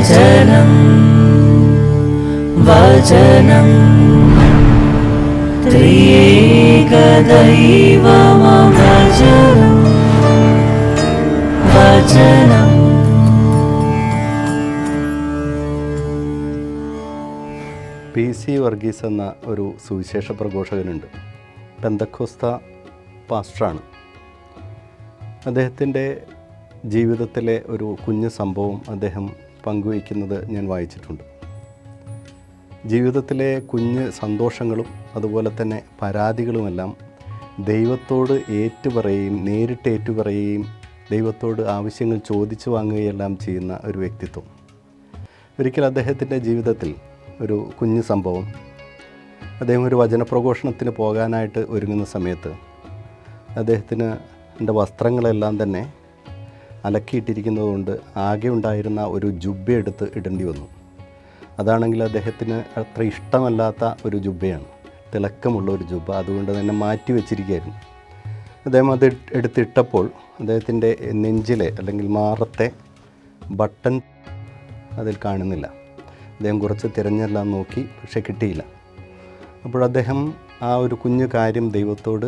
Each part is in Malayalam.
വചനം വചനം ത്രിയേക ദൈവമം വചനം വചനം. PC വർഗീസ് എന്ന ഒരു സുവിശേഷ പ്രഘോഷകനുണ്ട്. പെന്തക്കോസ്ത പാസ്റ്ററാണ്. അദ്ദേഹത്തിൻ്റെ ജീവിതത്തിലെ ഒരു കുഞ്ഞു സംഭവം അദ്ദേഹം പങ്കുവയ്ക്കുന്നത് ഞാൻ വായിച്ചിട്ടുണ്ട്. ജീവിതത്തിലെ കുഞ്ഞ് സന്തോഷങ്ങളും അതുപോലെ തന്നെ പരാതികളുമെല്ലാം ദൈവത്തോട് ഏറ്റുപറയുകയും നേരിട്ട് ഏറ്റുപറയുകയും ദൈവത്തോട് ആവശ്യങ്ങൾ ചോദിച്ചു വാങ്ങുകയെല്ലാം ചെയ്യുന്ന ഒരു വ്യക്തിത്വം. ഒരിക്കൽ അദ്ദേഹത്തിൻ്റെ ജീവിതത്തിൽ ഒരു കുഞ്ഞു സംഭവം, അദ്ദേഹം ഒരു വചനപ്രഘോഷണത്തിന് പോകാനായിട്ട് ഒരുങ്ങുന്ന സമയത്ത് അദ്ദേഹത്തിന് വസ്ത്രങ്ങളെല്ലാം തന്നെ അലക്കിയിട്ടിരിക്കുന്നതുകൊണ്ട് ആകെ ഉണ്ടായിരുന്ന ഒരു ജുബ്ബ എടുത്ത് ഇടേണ്ടി വന്നു. അതാണെങ്കിൽ അദ്ദേഹത്തിന് അത്ര ഇഷ്ടമല്ലാത്ത ഒരു ജുബ്ബയാണ്, തിളക്കമുള്ള ഒരു ജുബ്ബ. അതുകൊണ്ട് തന്നെ മാറ്റി വെച്ചിരിക്കുകയായിരുന്നു. അദ്ദേഹം അത് എടുത്തിട്ടപ്പോൾ അദ്ദേഹത്തിൻ്റെ നെഞ്ചിലെ അല്ലെങ്കിൽ മാറത്തെ ബട്ടൺ അതിൽ കാണുന്നില്ല. അദ്ദേഹം കുറച്ച് തിരഞ്ഞെല്ലാം നോക്കി, പക്ഷേ കിട്ടിയില്ല. അപ്പോൾ അദ്ദേഹം ആ ഒരു കുഞ്ഞു കാര്യം ദൈവത്തോട്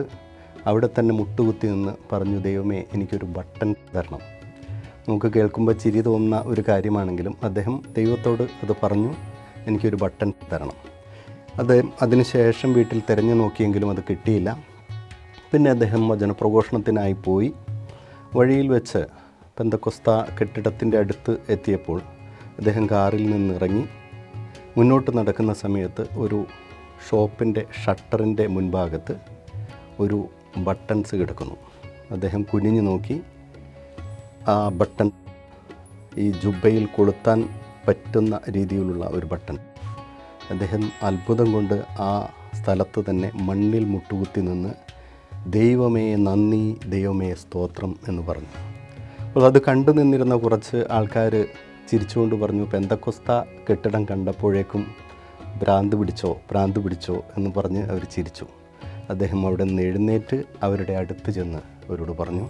അവിടെ തന്നെ മുട്ടുകുത്തി നിന്ന് പറഞ്ഞു, ദൈവമേ എനിക്കൊരു ബട്ടൺ തരണം. നമുക്ക് കേൾക്കുമ്പോൾ ചിരി തോന്നുന്ന ഒരു കാര്യമാണെങ്കിലും അദ്ദേഹം ദൈവത്തോട് അത് പറഞ്ഞു, എനിക്കൊരു ബട്ടൺ തരണം. അതിനുശേഷം വീട്ടിൽ തിരഞ്ഞു നോക്കിയെങ്കിലും അത് കിട്ടിയില്ല. പിന്നെ അദ്ദേഹം വചനപ്രഘോഷണത്തിനായി പോയി. വഴിയിൽ വെച്ച് പെന്തക്കോസ്ത കെട്ടിടത്തിൻ്റെ അടുത്ത് എത്തിയപ്പോൾ അദ്ദേഹം കാറിൽ നിന്നിറങ്ങി മുന്നോട്ട് നടക്കുന്ന സമയത്ത് ഒരു ഷോപ്പിൻ്റെ ഷട്ടറിൻ്റെ മുൻഭാഗത്ത് ഒരു ബട്ടൺസ് കിടക്കുന്നു. അദ്ദേഹം കുനിഞ്ഞു നോക്കി. ആ ബട്ടൺ ഈ ജുബ്ബയിൽ കൊളുത്താൻ പറ്റുന്ന രീതിയിലുള്ള ഒരു ബട്ടൺ. അദ്ദേഹം അത്ഭുതം കൊണ്ട് ആ സ്ഥലത്ത് തന്നെ മണ്ണിൽ മുട്ടുകുത്തി നിന്ന് ദൈവമേ നന്ദി, ദൈവമേ സ്തോത്രം എന്ന് പറഞ്ഞു. അപ്പോൾ അത് കണ്ടു നിന്നിരുന്ന കുറച്ച് ആൾക്കാർ ചിരിച്ചുകൊണ്ട് പറഞ്ഞു, പെന്തക്കോസ്ത കെട്ടിടം കണ്ടപ്പോഴേക്കും ഭ്രാന്ത് പിടിച്ചോ എന്ന് പറഞ്ഞ് അവർ ചിരിച്ചു. അദ്ദേഹം അവിടെ നിന്ന് എഴുന്നേറ്റ് അവരുടെ അടുത്ത് ചെന്ന് അവരോട് പറഞ്ഞു,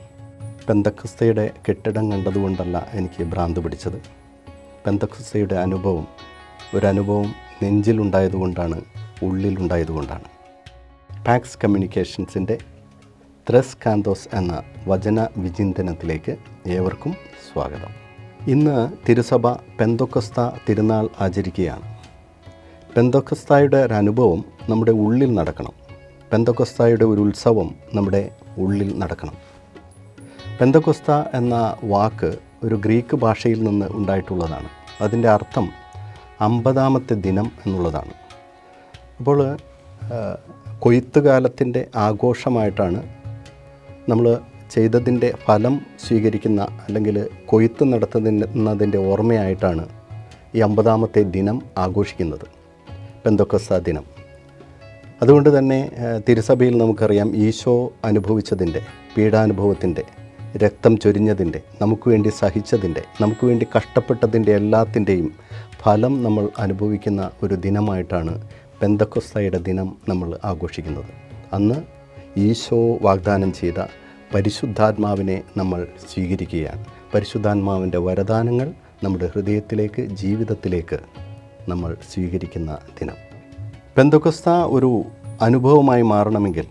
പെന്തക്കോസ്തയുടെ കെട്ടിടം കണ്ടതുകൊണ്ടല്ല എനിക്ക് ഭ്രാന്ത് പിടിച്ചത്. പെന്തക്കോസ്തയുടെ അനുഭവം നെഞ്ചിലുണ്ടായതുകൊണ്ടാണ്, ഉള്ളിലുണ്ടായതുകൊണ്ടാണ്. പാക്സ് കമ്മ്യൂണിക്കേഷൻസിൻ്റെ ത്രസ് കാന്തോസ് എന്ന വചന വിചിന്തനത്തിലേക്ക് ഏവർക്കും സ്വാഗതം. ഇന്ന് തിരുസഭ പെന്തക്കോസ്ത തിരുനാൾ ആചരിക്കുകയാണ്. പെന്തക്കോസ്തയുടെ ഒരു അനുഭവം നമ്മുടെ ഉള്ളിൽ നടക്കണം. പെന്തക്കോസ്തയുടെ ഒരു ഉത്സവം നമ്മുടെ ഉള്ളിൽ നടക്കണം. പെന്തക്കോസ്ത എന്ന വാക്ക് ഒരു ഗ്രീക്ക് ഭാഷയിൽ നിന്ന് ഉണ്ടായിട്ടുള്ളതാണ്. അതിൻ്റെ അർത്ഥം 50-ാമത്തെ ദിനം എന്നുള്ളതാണ്. അപ്പോൾ കൊയ്ത്തുകാലത്തിൻ്റെ ആഘോഷമായിട്ടാണ് നമ്മൾ ചെയ്തതിൻ്റെ ഫലം സ്വീകരിക്കുന്ന, അല്ലെങ്കിൽ കൊയ്ത്ത് നടത്തുന്നതിൻ്റെ ഓർമ്മയായിട്ടാണ് ഈ 50-ാമത്തെ ദിനം ആഘോഷിക്കുന്നത്, പെന്തക്കോസ്ത ദിനം. അതുകൊണ്ട് തന്നെ തിരുസഭയിൽ നമുക്കറിയാം, ഈശോ അനുഭവിച്ചതിൻ്റെ, പീഡാനുഭവത്തിൻ്റെ, രക്തം ചൊരിഞ്ഞതിൻ്റെ, നമുക്ക് വേണ്ടി സഹിച്ചതിൻ്റെ, നമുക്ക് വേണ്ടി കഷ്ടപ്പെട്ടതിൻ്റെ എല്ലാത്തിൻ്റെയും ഫലം നമ്മൾ അനുഭവിക്കുന്ന ഒരു ദിനമായിട്ടാണ് പെന്തക്കോസ്തയുടെ ദിനം നമ്മൾ ആഘോഷിക്കുന്നത്. അന്ന് ഈശോ വാഗ്ദാനം ചെയ്ത പരിശുദ്ധാത്മാവിനെ നമ്മൾ സ്വീകരിക്കുകയാണ്. പരിശുദ്ധാത്മാവിൻ്റെ വരദാനങ്ങൾ നമ്മുടെ ഹൃദയത്തിലേക്ക്, ജീവിതത്തിലേക്ക് നമ്മൾ സ്വീകരിക്കുന്ന ദിനം. പെന്തക്കോസ്ത ഒരു അനുഭവമായി മാറണമെങ്കിൽ,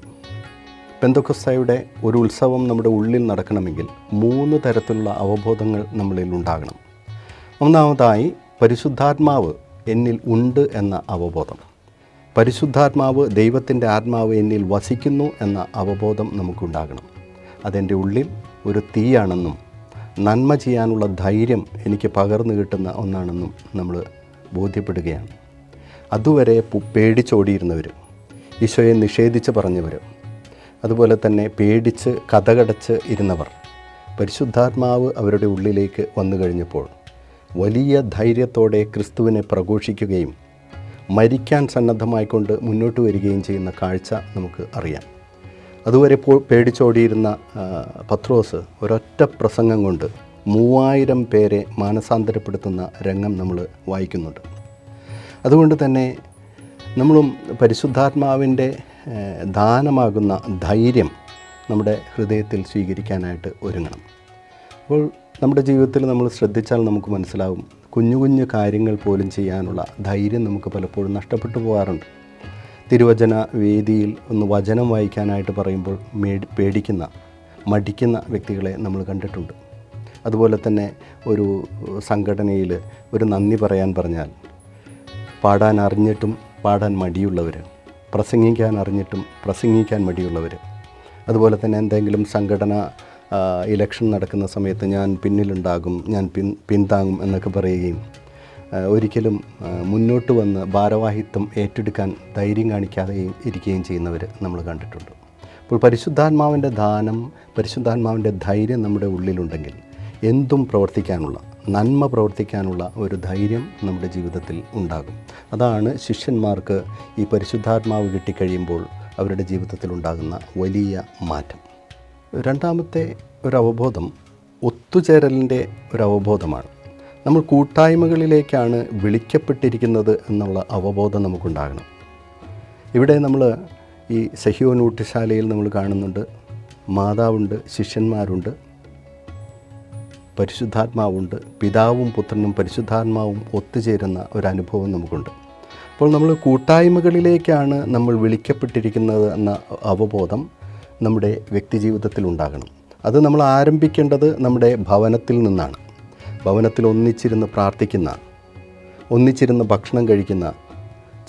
പെന്തക്കോസ്തയുടെ ഒരു ഉത്സവം നമ്മുടെ ഉള്ളിൽ നടക്കണമെങ്കിൽ 3 തരത്തിലുള്ള അവബോധങ്ങൾ നമ്മളിൽ ഉണ്ടാകണം. ഒന്നാമതായി പരിശുദ്ധാത്മാവ് എന്നിൽ ഉണ്ട് എന്ന അവബോധം. പരിശുദ്ധാത്മാവ്, ദൈവത്തിൻ്റെ ആത്മാവ് എന്നിൽ വസിക്കുന്നു എന്ന അവബോധം നമുക്കുണ്ടാകണം. അതെൻ്റെ ഉള്ളിൽ ഒരു തീയാണെന്നും നന്മ ചെയ്യാനുള്ള ധൈര്യം എനിക്ക് പകർന്നു കിട്ടുന്ന ഒന്നാണെന്നും നമ്മൾ ബോധ്യപ്പെടുകയാണ്. അതുവരെ പേടിച്ചോടിയിരുന്നവർ, ഈശോയെ നിഷേധിച്ച് പറഞ്ഞവർ, അതുപോലെ തന്നെ പേടിച്ച് കതകടച്ച് ഇരുന്നവർ, പരിശുദ്ധാത്മാവ് അവരുടെ ഉള്ളിലേക്ക് വന്നു കഴിഞ്ഞപ്പോൾ വലിയ ധൈര്യത്തോടെ ക്രിസ്തുവിനെ പ്രഘോഷിക്കുകയും മരിക്കാൻ സന്നദ്ധമായിക്കൊണ്ട് മുന്നോട്ട് വരികയും ചെയ്യുന്ന കാഴ്ച നമുക്ക് അറിയാം. അതുവരെ പേടിച്ചോടിയിരുന്ന പത്രോസ് ഒരൊറ്റ പ്രസംഗം കൊണ്ട് 3000 പേരെ മാനസാന്തരപ്പെടുത്തുന്ന രംഗം നമ്മൾ വായിക്കുന്നുണ്ട്. അതുകൊണ്ട് തന്നെ നമ്മളും പരിശുദ്ധാത്മാവിൻ്റെ ദാനമാകുന്ന ധൈര്യം നമ്മുടെ ഹൃദയത്തിൽ സ്വീകരിക്കാനായിട്ട് ഒരുങ്ങണം. അപ്പോൾ നമ്മുടെ ജീവിതത്തിൽ നമ്മൾ ശ്രദ്ധിച്ചാൽ നമുക്ക് മനസ്സിലാവും, കുഞ്ഞു കുഞ്ഞു കാര്യങ്ങൾ പോലും ചെയ്യാനുള്ള ധൈര്യം നമുക്ക് പലപ്പോഴും നഷ്ടപ്പെട്ടു പോകാറുണ്ട്. തിരുവചന വേദിയിൽ ഒന്ന് വചനം വായിക്കാനായിട്ട് പറയുമ്പോൾ പേടിക്കുന്ന, മടിക്കുന്ന വ്യക്തികളെ നമ്മൾ കണ്ടിട്ടുണ്ട്. അതുപോലെ തന്നെ ഒരു സംഘടനയിൽ ഒരു നന്ദി പറയാൻ പറഞ്ഞാൽ പാടാൻ അറിഞ്ഞിട്ടും പാടാൻ മടിയുള്ളവർ, പ്രസംഗിക്കാൻ അറിഞ്ഞിട്ടും പ്രസംഗിക്കാൻ മടിയുള്ളവർ, അതുപോലെ തന്നെ എന്തെങ്കിലും സംഘടന ഇലക്ഷൻ നടക്കുന്ന സമയത്ത് ഞാൻ പിന്നിലുണ്ടാകും, ഞാൻ പിന്താങ്ങും എന്നൊക്കെ പറയുകയും ഒരിക്കലും മുന്നോട്ട് വന്ന് ഭാരവാഹിത്വം ഏറ്റെടുക്കാൻ ധൈര്യം കാണിക്കാതെ ഇരിക്കുകയും ചെയ്യുന്നവർ നമ്മൾ കണ്ടിട്ടുണ്ട്. അപ്പോൾ പരിശുദ്ധാത്മാവിൻ്റെ ദാനം, പരിശുദ്ധാത്മാവിൻ്റെ ധൈര്യം നമ്മുടെ ഉള്ളിലുണ്ടെങ്കിൽ എന്തും പ്രവർത്തിക്കാനുള്ള, നന്മ പ്രവർത്തിക്കാനുള്ള ഒരു ധൈര്യം നമ്മുടെ ജീവിതത്തിൽ ഉണ്ടാകും. അതാണ് ശിഷ്യന്മാർക്ക് ഈ പരിശുദ്ധാത്മാവ് കിട്ടിക്കഴിയുമ്പോൾ അവരുടെ ജീവിതത്തിൽ ഉണ്ടാകുന്ന വലിയ മാറ്റം. രണ്ടാമത്തെ ഒരു അവബോധം ഒത്തുചേരലിൻ്റെ ഒരു അവബോധമാണ്. നമ്മൾ കൂട്ടായ്മകളിലേക്കാണ് വിളിക്കപ്പെട്ടിരിക്കുന്നത് എന്നുള്ള അവബോധം നമുക്കുണ്ടാകണം. ഇവിടെ നമ്മൾ ഈ സഹ്യോൻ ഊട്ടുശാലയിൽ നമ്മൾ കാണുന്നുണ്ട്, മാതാവുണ്ട്, ശിഷ്യന്മാരുണ്ട്, പരിശുദ്ധാത്മാവുണ്ട്, പിതാവും പുത്രനും പരിശുദ്ധാത്മാവും ഒത്തുചേരുന്ന ഒരനുഭവം നമുക്കുണ്ട്. അപ്പോൾ നമ്മൾ കൂട്ടായ്മകളിലേക്കാണ് നമ്മൾ വിളിക്കപ്പെട്ടിരിക്കുന്നത് എന്ന അവബോധം നമ്മുടെ വ്യക്തി ജീവിതത്തിൽ ഉണ്ടാകണം. അത് നമ്മൾ ആരംഭിക്കേണ്ടത് നമ്മുടെ ഭവനത്തിൽ നിന്നാണ്. ഭവനത്തിൽ ഒന്നിച്ചിരുന്ന് പ്രാർത്ഥിക്കുന്ന, ഒന്നിച്ചിരുന്ന് ഭക്ഷണം കഴിക്കുന്ന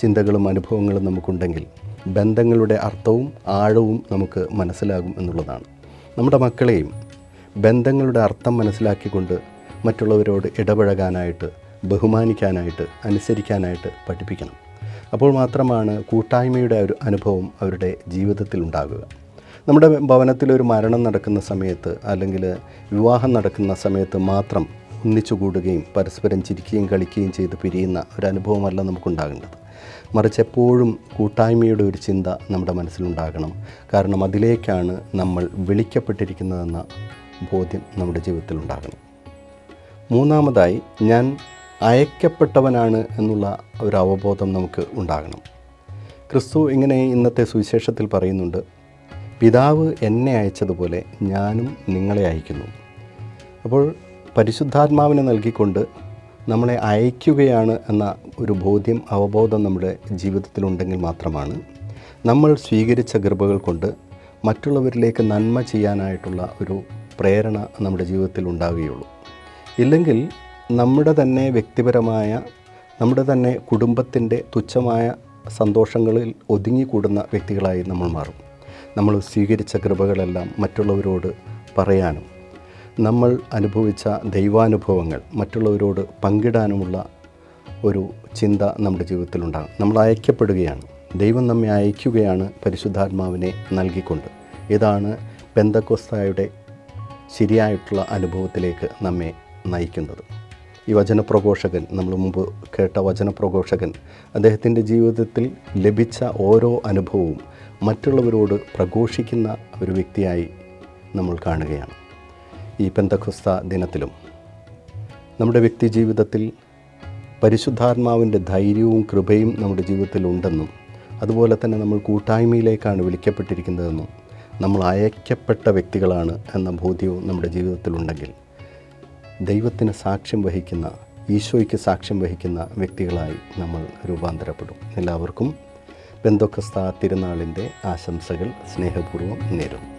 ചിന്തകളും അനുഭവങ്ങളും നമുക്കുണ്ടെങ്കിൽ ബന്ധങ്ങളുടെ അർത്ഥവും ആഴവും നമുക്ക് മനസ്സിലാകും എന്നുള്ളതാണ്. നമ്മുടെ മക്കളെയും ബന്ധങ്ങളുടെ അർത്ഥം മനസ്സിലാക്കിക്കൊണ്ട് മറ്റുള്ളവരോട് ഇടപഴകാനായിട്ട്, ബഹുമാനിക്കാനായിട്ട്, അനുസരിക്കാനായിട്ട് പഠിപ്പിക്കണം. അപ്പോൾ മാത്രമാണ് കൂട്ടായ്മയുടെ ഒരു അനുഭവം അവരുടെ ജീവിതത്തിൽ ഉണ്ടാകുക. നമ്മുടെ ഭവനത്തിലൊരു മരണം നടക്കുന്ന സമയത്ത് അല്ലെങ്കിൽ വിവാഹം നടക്കുന്ന സമയത്ത് മാത്രം ഒന്നിച്ചു കൂടുകയും പരസ്പരം ചിരിക്കുകയും കളിക്കുകയും ചെയ്ത് പിരിയുന്ന ഒരനുഭവമല്ല നമുക്കുണ്ടാകേണ്ടത്. മറിച്ച് എപ്പോഴും കൂട്ടായ്മയുടെ ഒരു ചിന്ത നമ്മുടെ മനസ്സിലുണ്ടാകണം. കാരണം അതിലേക്കാണ് നമ്മൾ വിളിക്കപ്പെട്ടിരിക്കുന്നതെന്ന ബോധ്യം നമ്മുടെ ജീവിതത്തിൽ ഉണ്ടാകണം. മൂന്നാമതായി, ഞാൻ അയക്കപ്പെട്ടവനാണ് എന്നുള്ള ഒരു അവബോധം നമുക്ക് ഉണ്ടാകണം. ക്രിസ്തു ഇങ്ങനെ ഇന്നത്തെ സുവിശേഷത്തിൽ പറയുന്നുണ്ട്, പിതാവ് എന്നെ അയച്ചതുപോലെ ഞാനും നിങ്ങളെ അയക്കുന്നു. അപ്പോൾ പരിശുദ്ധാത്മാവിനെ നൽകിക്കൊണ്ട് നമ്മളെ അയക്കുകയാണ് എന്ന ഒരു ബോധ്യം, അവബോധം നമ്മുടെ ജീവിതത്തിലുണ്ടെങ്കിൽ മാത്രമാണ് നമ്മൾ സ്വീകരിച്ച കൃപകൾ കൊണ്ട് മറ്റുള്ളവരിലേക്ക് നന്മ ചെയ്യാനായിട്ടുള്ള ഒരു പ്രേരണ നമ്മുടെ ജീവിതത്തിൽ ഉണ്ടാവുകയുള്ളൂ. ഇല്ലെങ്കിൽ നമ്മുടെ തന്നെ വ്യക്തിപരമായ, നമ്മുടെ തന്നെ കുടുംബത്തിൻ്റെ തുച്ഛമായ സന്തോഷങ്ങളിൽ ഒതുങ്ങിക്കൂടുന്ന വ്യക്തികളായി നമ്മൾ മാറും. നമ്മൾ സ്വീകരിച്ച കൃപകളെല്ലാം മറ്റുള്ളവരോട് പറയാനും നമ്മൾ അനുഭവിച്ച ദൈവാനുഭവങ്ങൾ മറ്റുള്ളവരോട് പങ്കിടാനുമുള്ള ഒരു ചിന്ത നമ്മുടെ ജീവിതത്തിലുണ്ടാകും. നമ്മൾ അയക്കപ്പെടുകയാണ്, ദൈവം നമ്മെ അയക്കുകയാണ് പരിശുദ്ധാത്മാവിനെ നൽകിക്കൊണ്ട്. ഇതാണ് പെന്തക്കോസ്തായുടെ ശരിയായിട്ടുള്ള അനുഭവത്തിലേക്ക് നമ്മെ നയിക്കുന്നത്. ഈ വചനപ്രഘോഷകൻ, നമ്മൾ മുമ്പ് കേട്ട വചനപ്രഘോഷകൻ, അദ്ദേഹത്തിൻ്റെ ജീവിതത്തിൽ ലഭിച്ച ഓരോ അനുഭവവും മറ്റുള്ളവരോട് പ്രഘോഷിക്കുന്ന ഒരു വ്യക്തിയായി നമ്മൾ കാണുകയാണ്. ഈ പെന്തക്കോസ്ത ദിനത്തിലും നമ്മുടെ വ്യക്തി ജീവിതത്തിൽ പരിശുദ്ധാത്മാവിൻ്റെ ധൈര്യവും കൃപയും നമ്മുടെ ജീവിതത്തിൽ ഉണ്ടെന്നും അതുപോലെ തന്നെ നമ്മൾ കൂട്ടായ്മയിലേക്കാണ് വിളിക്കപ്പെട്ടിരിക്കുന്നതെന്നും നമ്മൾ അയക്കപ്പെട്ട വ്യക്തികളാണ് എന്ന ബോധ്യവും നമ്മുടെ ജീവിതത്തിലുണ്ടെങ്കിൽ ദൈവത്തിന് സാക്ഷ്യം വഹിക്കുന്ന, ഈശോയ്ക്ക് സാക്ഷ്യം വഹിക്കുന്ന വ്യക്തികളായി നമ്മൾ രൂപാന്തരപ്പെടും. എല്ലാവർക്കും പെന്തക്കോസ്ത തിരുനാളിൻ്റെ ആശംസകൾ സ്നേഹപൂർവ്വം നേരുന്നു.